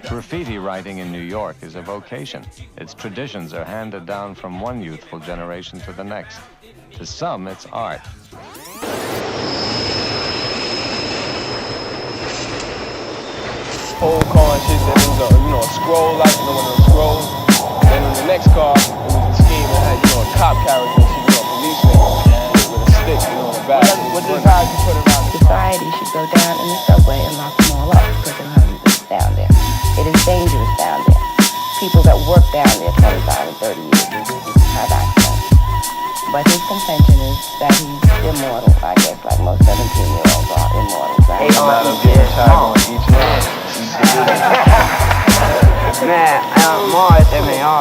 Graffiti writing in New York is a vocation. Its traditions are handed down from one youthful generation to the next. To some, it's art. Old car and shit, that was a scroll, like, one of those scrolls. Then on the next car, it was a scheme that had, a cop character, a police nigga with a stick, in the back. What design you put around the Society should go down in the subway and lock them all up, put them hundreds down there. It is dangerous down there. People that work down there 25 and 30 years have access. But his contention is that he's immortal, I guess, like most 17-year-olds are immortal. Right? Man, Mars, M.A.R.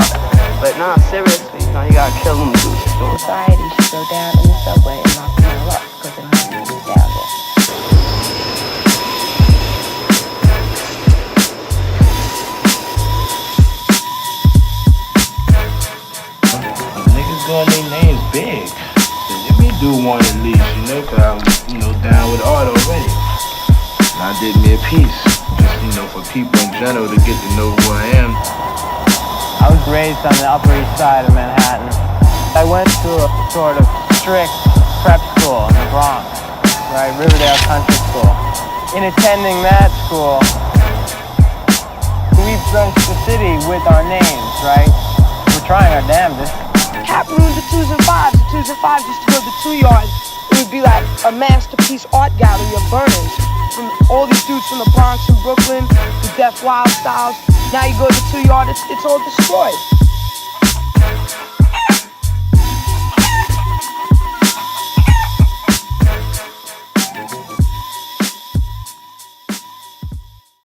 But not seriously, you gotta kill them dudes. Society should go down in the subway and lock them all up, put them hundreds down there. Niggas doing their names big. So let me do one at least, cause I'm, down with art already. And I did me a piece, just, for people in general to get to know who I am. I was raised on the Upper East Side of Manhattan. I went to a sort of strict prep school in the Bronx, right, Riverdale Country School. In attending that school, we drenched the city with our names, right? We're trying our damnedest. Cap rooms at 2s and 5s. The 2s and 5s used to go to 2 yards. It would be like a masterpiece art gallery of burners. From all these dudes from the Bronx and Brooklyn, the Def WildStyles. Now you go to 2 yard, it's all destroyed.